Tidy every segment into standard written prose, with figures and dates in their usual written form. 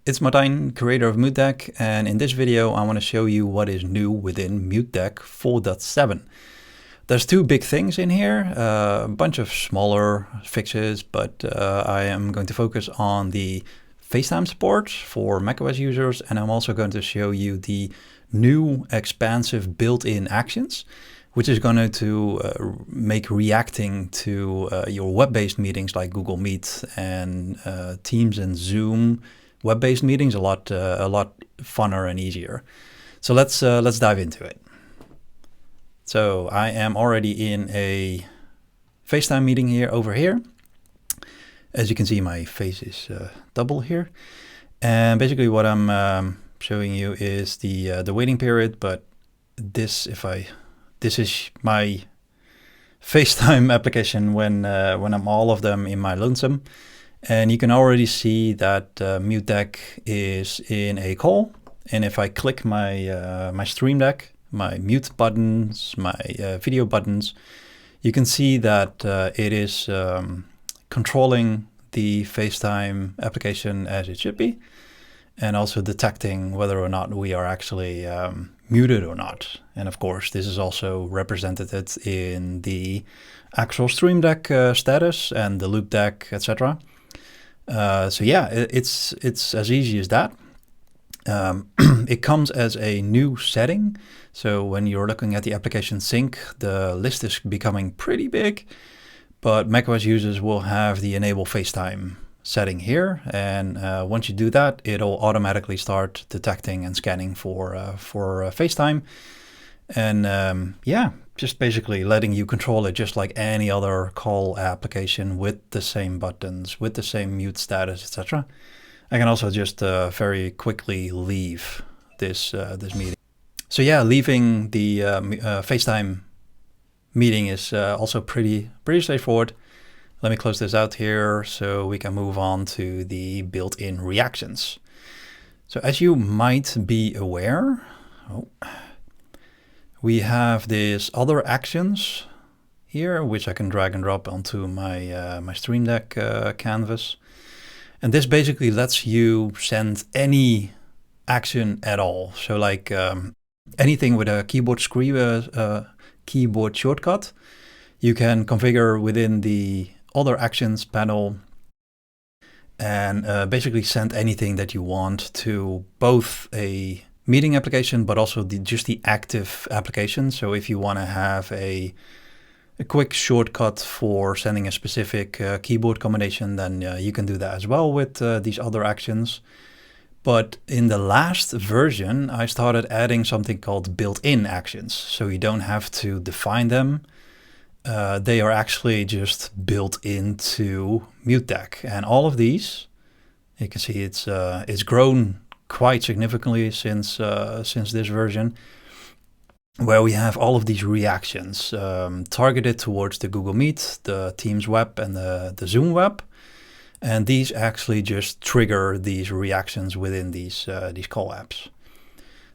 It's Martijn, creator of MuteDeck, and in this video I want to show you what is new within MuteDeck 4.7. There's two big things in here, a bunch of smaller fixes, but I am going to focus on the FaceTime support for macOS users, and I'm also going to show you the new expansive built-in actions, which is going to make reacting to your web-based meetings like Google Meet and Teams and Zoom web-based meetings a lot funner and easier. So let's dive into it. So I am already in a FaceTime meeting over here. As you can see, my face is double here, and basically what I'm showing you is the waiting period. But this is my FaceTime application when I'm all of them in my lonesome. And you can already see that MuteDeck is in a call. And if I click my Stream Deck, my mute buttons, my video buttons, you can see that it is controlling the FaceTime application as it should be, and also detecting whether or not we are actually muted or not. And of course, this is also represented in the actual Stream Deck status and the loop deck, etc. So yeah, it's as easy as that. It comes as a new setting. So when you're looking at the application sync, the list is becoming pretty big, but macOS users will have the enable FaceTime setting here. And once you do that, it'll automatically start detecting and scanning for FaceTime. And yeah, just basically letting you control it just like any other call application with the same buttons, with the same mute status, etc. I can also just very quickly leave this meeting. So yeah, leaving the FaceTime meeting is also pretty straightforward. Let me close this out here so we can move on to the built-in reactions. So as you might be aware, we have this other actions here, which I can drag and drop onto my my Stream Deck canvas. And this basically lets you send any action at all. So like anything with a keyboard shortcut, you can configure within the other actions panel and basically send anything that you want to both a meeting application, but also just the active application. So if you want to have a quick shortcut for sending a specific keyboard combination, then you can do that as well with these other actions. But in the last version, I started adding something called built-in actions. So you don't have to define them. They are actually just built into MuteDeck. And all of these, you can see it's grown quite significantly since this version, where we have all of these reactions targeted towards the Google Meet, the Teams web, and the Zoom web. And these actually just trigger these reactions within these call apps.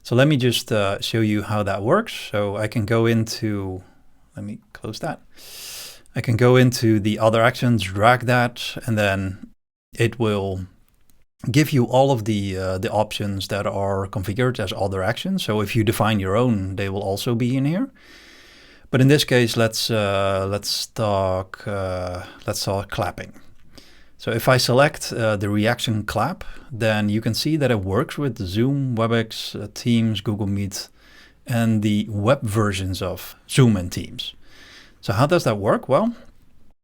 So let me just show you how that works. So I can go into, let me close that. I can go into the other actions, drag that, and then it will give you all of the options that are configured as other actions. So if you define your own, they will also be in here. But in this case, let's talk clapping. So if I select the reaction clap, then you can see that it works with Zoom, WebEx, Teams, Google Meet, and the web versions of Zoom and Teams. So how does that work? Well,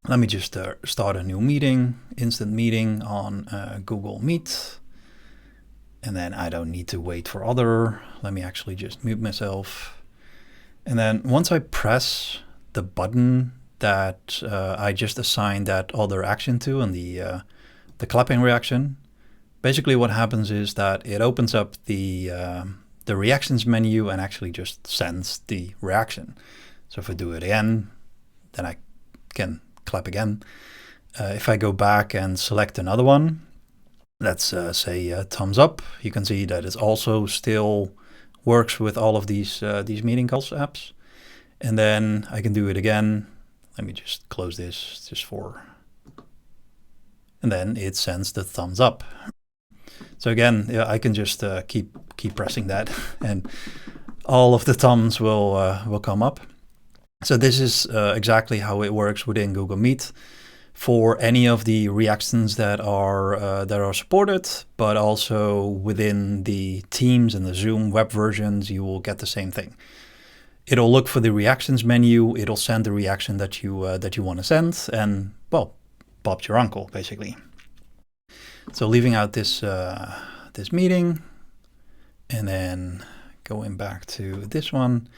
let me just start a new meeting, instant meeting on Google Meet. And then I don't need to wait for other. Let me actually just mute myself. And then once I press the button that I just assigned that other action to and the clapping reaction, basically what happens is that it opens up the reactions menu and actually just sends the reaction. So if I do it again, then I can clap again. If I go back and select another one, let's say thumbs up, you can see that it also still works with all of these meeting calls apps. And then I can do it again. Let me just close this just for, and then it sends the thumbs up. So again, yeah, I can just keep pressing that, and all of the thumbs will come up. So this is exactly how it works within Google Meet for any of the reactions that are supported, but also within the Teams and the Zoom web versions, you will get the same thing. It'll look for the reactions menu. It'll send the reaction that you want to send, and well, Bob's your uncle basically. So leaving out this this meeting, and then going back to this one.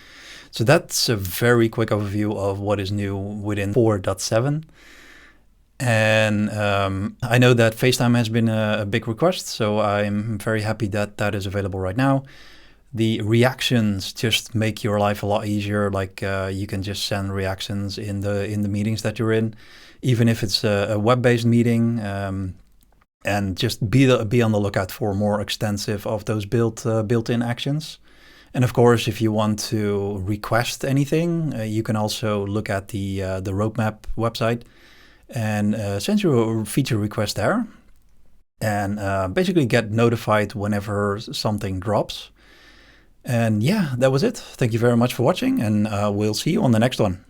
So that's a very quick overview of what is new within 4.7. And I know that FaceTime has been a big request, so I'm very happy that that is available right now. The reactions just make your life a lot easier. Like you can just send reactions in the meetings that you're in, even if it's a web-based meeting. And just be on the lookout for more extensive of those built-in actions. And of course, if you want to request anything, you can also look at the roadmap website and send you a feature request there, and basically get notified whenever something drops. And yeah, that was it. Thank you very much for watching, and we'll see you on the next one.